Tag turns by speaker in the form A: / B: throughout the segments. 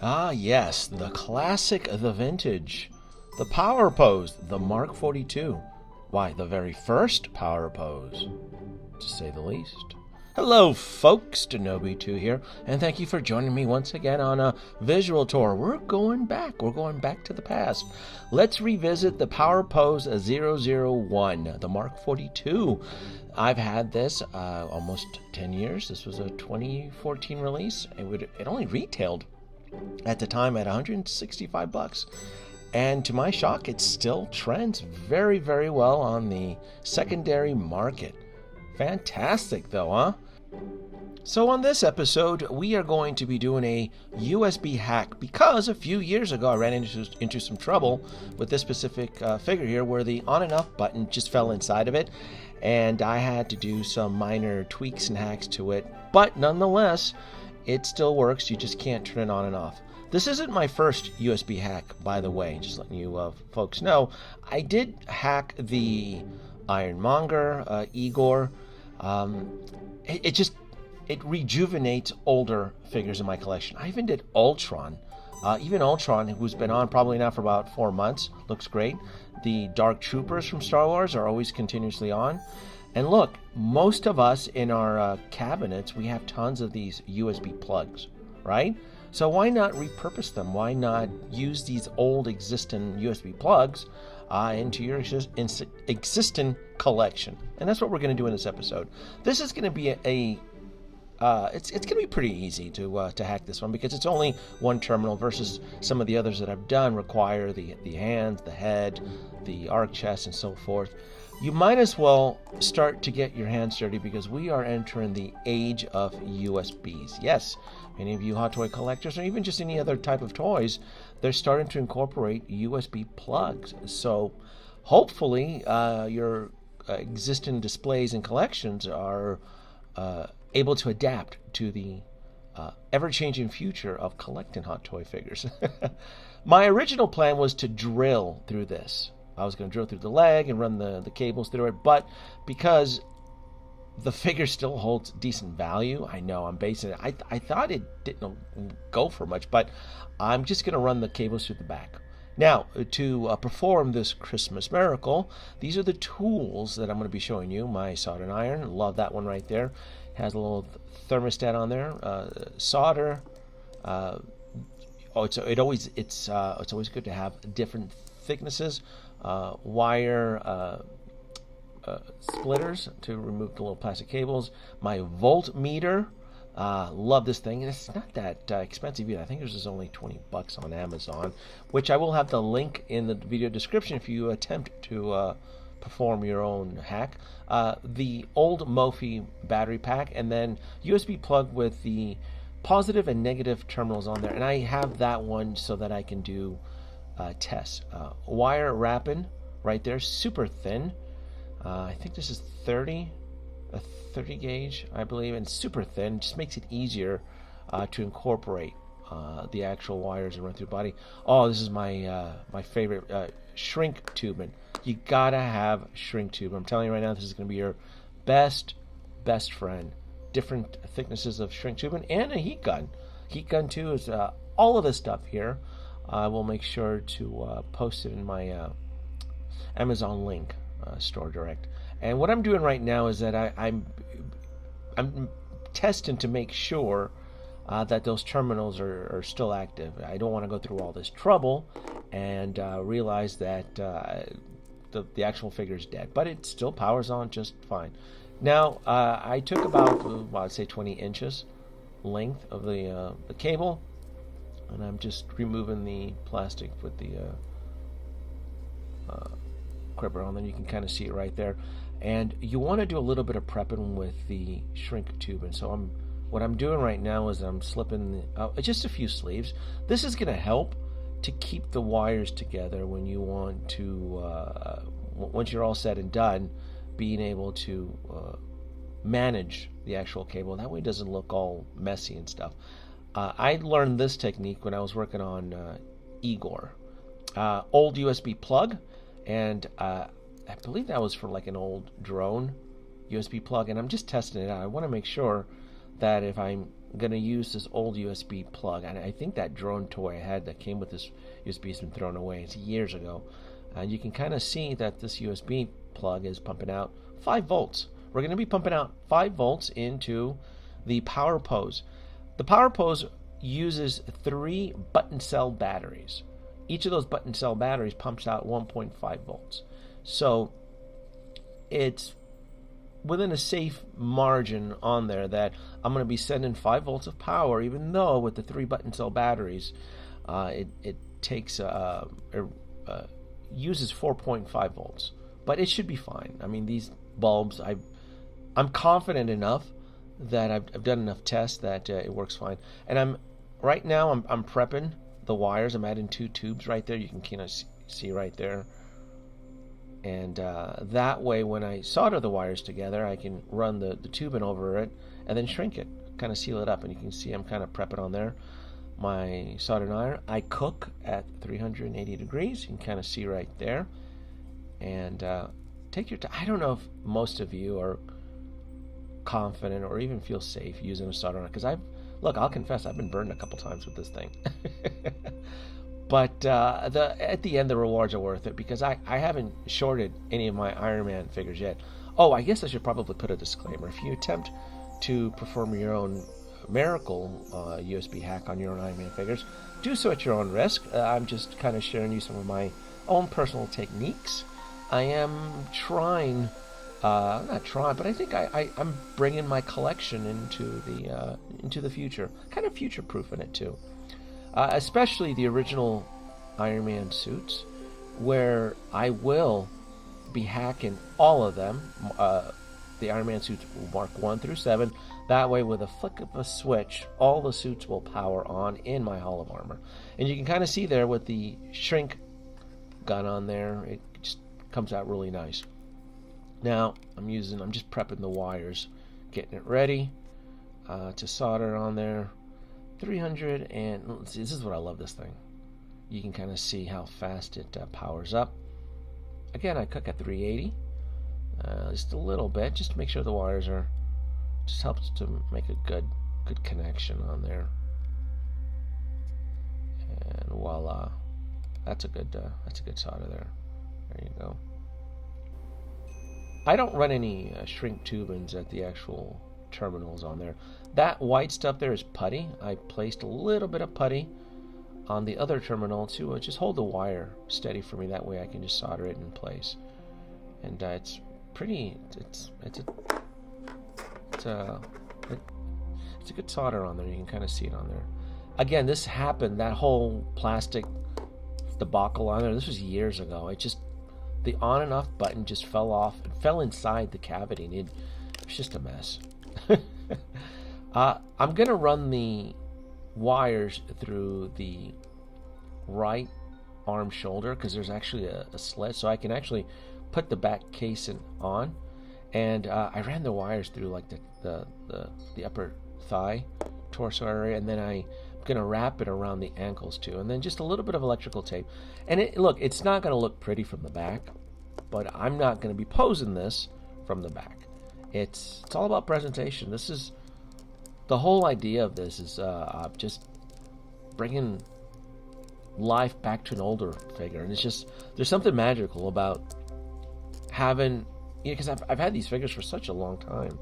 A: Ah, yes, the classic, the vintage, the power pose, the Mark 42. Why, the very first power pose, to say the least. Hello, folks, Danoby2 here, and thank you for joining me once again on a visual tour. We're going back to the past. Let's revisit the Power Pose 001, the Mark 42. I've had this almost 10 years. This was a 2014 release. It only retailed at the time at $165. And to my shock, it still trends very, very well on the secondary market. Fantastic, though, huh? So on this episode, we are going to be doing a USB hack because a few years ago I ran into some trouble with this specific figure here where the on and off button just fell inside of it, and I had to do some minor tweaks and hacks to it. But nonetheless, it still works. You just can't turn it on and off. This isn't my first USB hack, by the way, just letting you folks know. I did hack the Ironmonger, Igor. It rejuvenates older figures in my collection. I even did Ultron. Even Ultron, who's been on probably now for about 4 months, looks great. The Dark Troopers from Star Wars are always continuously on. And look, most of us in our cabinets, we have tons of these USB plugs, right? So why not repurpose them? Why not use these old existing USB plugs into your existing collection? And that's what we're going to do in this episode. This is going to be it's going to be pretty easy to hack this one because it's only one terminal versus some of the others that I've done require the hands, the head, the arc chest, and so forth. You might as well start to get your hands dirty because we are entering the age of USBs. Yes, any of you Hot Toy collectors or even just any other type of toys, they're starting to incorporate USB plugs. So hopefully your existing displays and collections are able to adapt to the ever-changing future of collecting Hot Toy figures. My original plan was to drill through this. I was going to drill through the leg and run the cables through it, but because the figure still holds decent value, I know I'm basing it. I thought it didn't go for much, but I'm just going to run the cables through the back. Now, to perform this Christmas miracle, these are the tools that I'm going to be showing you. My soldering iron, love that one right there. Has a little thermostat on there. Solder. It's always good to have different thicknesses. Wire splitters to remove the little plastic cables. My voltmeter. Love this thing, and it's not that expensive either. I think this is only $20 on Amazon, which I will have the link in the video description if you attempt to perform your own hack. The old Mophie battery pack, and then USB plug with the positive and negative terminals on there, and I have that one so that I can do tests. Wire wrapping right there, super thin. I think this is 30 gauge, I believe, and super thin. Just makes it easier to incorporate the actual wires and run through the body. Oh, this is my favorite, shrink tubing. You gotta have shrink tube. I'm telling you right now, this is going to be your best friend. Different thicknesses of shrink tubing and a heat gun. Heat gun too is all of this stuff here. I will make sure to post it in my Amazon link, store direct. And what I'm doing right now is that I'm testing to make sure that those terminals are still active. I don't want to go through all this trouble and realize that the actual figure is dead, but it still powers on just fine. Now I took about I'd say 20 inches length of the cable, and I'm just removing the plastic with the gripper on. Then you can kind of see it right there. And you want to do a little bit of prepping with the shrink tube. And so what I'm doing right now is I'm slipping just a few sleeves. This is going to help to keep the wires together when you want to, once you're all said and done, being able to manage the actual cable. That way it doesn't look all messy and stuff. I learned this technique when I was working on Igor. Old USB plug, and I believe that was for like an old drone USB plug, and I'm just testing it out. I want to make sure that if I'm gonna use this old USB plug, and I think that drone toy I had that came with this USB has been thrown away. It's years ago, and you can kind of see that this USB plug is pumping out 5 volts. We're gonna be pumping out 5 volts into the Power Pose. The Power Pose uses 3 button cell batteries. Each of those button cell batteries pumps out 1.5 volts. So it's within a safe margin on there that I'm going to be sending 5 volts of power, even though with the 3 button cell batteries, it takes uses 4.5 volts, but it should be fine. I mean, these bulbs, I'm confident enough that I've done enough tests that it works fine. And right now I'm prepping the wires. I'm adding 2 tubes right there. You can kind of see right there. And that way, when I solder the wires together, I can run the tubing over it and then shrink it, kind of seal it up. And you can see I'm kind of prepping on there. My soldering iron, I cook at 380 degrees. You can kind of see right there. And take your time. I don't know if most of you are confident or even feel safe using a soldering iron, because I'll confess, I've been burned a couple times with this thing. But at the end, the rewards are worth it, because I haven't shorted any of my Iron Man figures yet. Oh, I guess I should probably put a disclaimer. If you attempt to perform your own miracle USB hack on your own Iron Man figures, do so at your own risk. I'm just kind of sharing you some of my own personal techniques. I am trying, not trying, but I think I'm bringing my collection into the future, kind of future-proofing it too. Especially the original Iron Man suits, where I will be hacking all of them. The Iron Man suits Mark 1 through 7. That way, with a flick of a switch, all the suits will power on in my Hall of Armor. And you can kind of see there with the shrink gun on there, it just comes out really nice. Now, I'm just prepping the wires, getting it ready to solder on there. 300, and let's see, this is what I love this thing. You can kind of see how fast it powers up. Again, I cook at 380, just a little bit, just to make sure the wires are, just helps to make a good connection on there. And voila, that's a good solder there. There you go. I don't run any shrink tubings at the actual terminals on there. That white stuff there is putty. I placed a little bit of putty on the other terminal to just hold the wire steady for me. That way I can just solder it in place. And it's pretty. It's a good solder on there. You can kind of see it on there. Again, this happened. That whole plastic debacle on there. This was years ago. The on and off button just fell off and fell inside the cavity, and it was just a mess. I'm going to run the wires through the right arm shoulder, because there's actually a slit, so I can actually put the back casing on. And I ran the wires through like the upper thigh, torso area, and then I'm going to wrap it around the ankles too, and then just a little bit of electrical tape. And it's not going to look pretty from the back, but I'm not going to be posing this from the back. It's all about presentation. This is the whole idea of this, is just bringing life back to an older figure, and there's something magical about having, because I've had these figures for such a long time,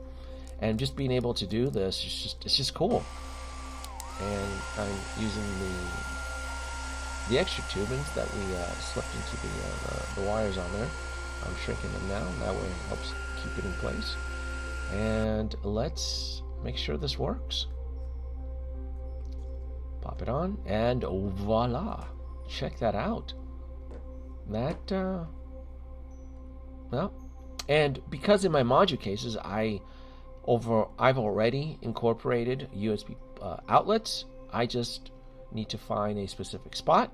A: and just being able to do this, it's just cool. And I'm using the extra tubings that we slipped into the wires on there. I'm shrinking them now, and that way it helps keep it in place. And let's make sure this works. Pop it on, and voila! Check that out. And because in my module cases I've already incorporated USB outlets, I just need to find a specific spot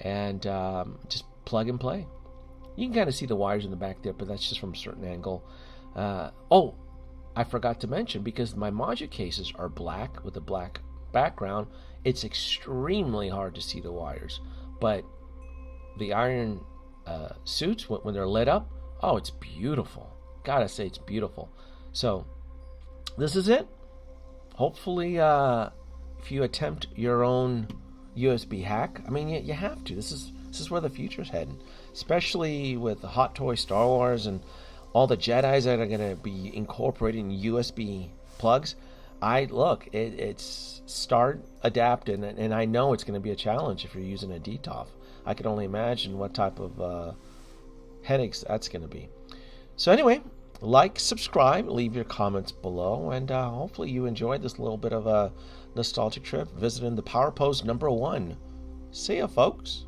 A: and just plug and play. You can kind of see the wires in the back there, but that's just from a certain angle. I forgot to mention, because my module cases are black with a black background, it's extremely hard to see the wires. But the iron suits, when they're lit up, oh, it's beautiful. Gotta say, it's beautiful. So this is it. hopefully, if you attempt your own USB hack, I mean, you have to. This is where the future's heading, especially with the Hot Toy Star Wars and all the Jedis that are going to be incorporating USB plugs. It's start, adapt, and I know it's going to be a challenge if you're using a DTOF. I can only imagine what type of headaches that's going to be. So anyway, like, subscribe, leave your comments below, and hopefully you enjoyed this little bit of a nostalgic trip visiting the Power Pose #1. See ya, folks.